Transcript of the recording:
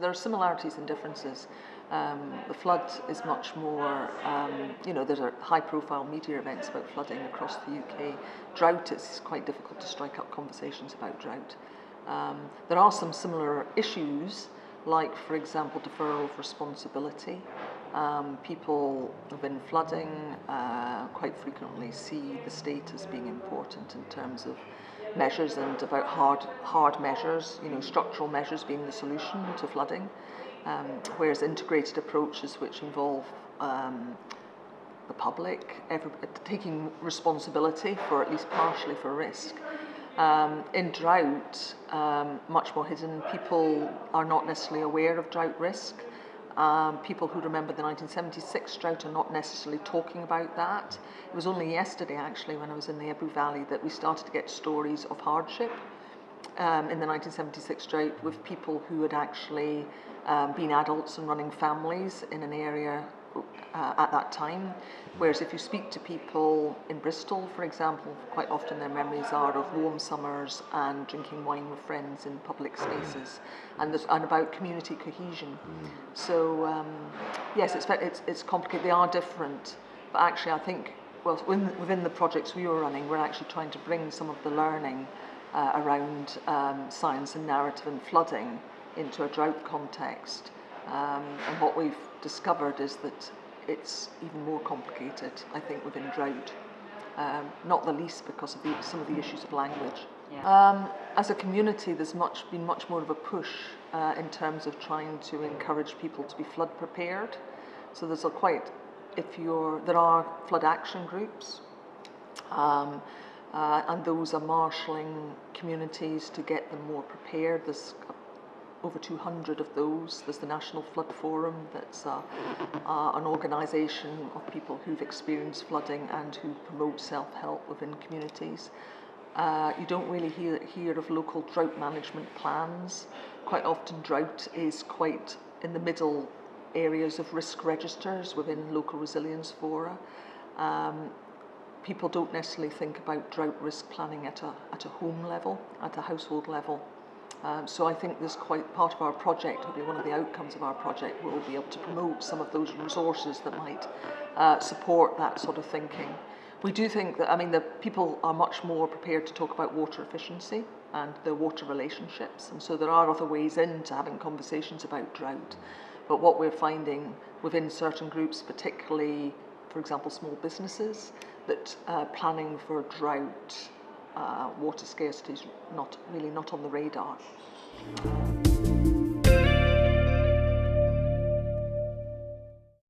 there are similarities and differences. The flood is much more, there's a high-profile media events about flooding across the UK. Drought, it's quite difficult to strike up conversations about drought. There are some similar issues, like, for example, deferral of responsibility. People within flooding quite frequently see the state as being important in terms of measures and about hard measures, structural measures being the solution to flooding, whereas integrated approaches which involve the public taking responsibility for at least partially for risk. In drought, much more hidden. People are not necessarily aware of drought risk. People who remember the 1976 drought are not necessarily talking about that. It was only yesterday, actually, when I was in the Ebro Valley, that we started to get stories of hardship in the 1976 drought with people who had actually been adults and running families in an area at that time. Whereas if you speak to people in Bristol, for example, quite often their memories are of warm summers and drinking wine with friends in public spaces, and about community cohesion. So yes, it's complicated. They are different, but actually I think, well, within the projects we were running, we're actually trying to bring some of the learning around science and narrative and flooding into a drought context. And what we've discovered is that it's even more complicated, I think, within drought, not the least because of some of the issues of language. Yeah. As a community, there's been much more of a push in terms of trying to encourage people to be flood prepared. So there's there are flood action groups, and those are marshalling communities to get them more prepared. There's over 200 of those. There's the National Flood Forum, that's an organisation of people who've experienced flooding and who promote self-help within communities. You don't really hear of local drought management plans. Quite often drought is quite in the middle areas of risk registers within local resilience fora. People don't necessarily think about drought risk planning at a home level, at a household level. So I think this quite part of our project, will be one of the outcomes of our project, will be able to promote some of those resources that might support that sort of thinking. We do think that, the people are much more prepared to talk about water efficiency and the water relationships, and so there are other ways into having conversations about drought. But what we're finding within certain groups, particularly, for example, small businesses, that planning for drought, water scarcity is not on the radar.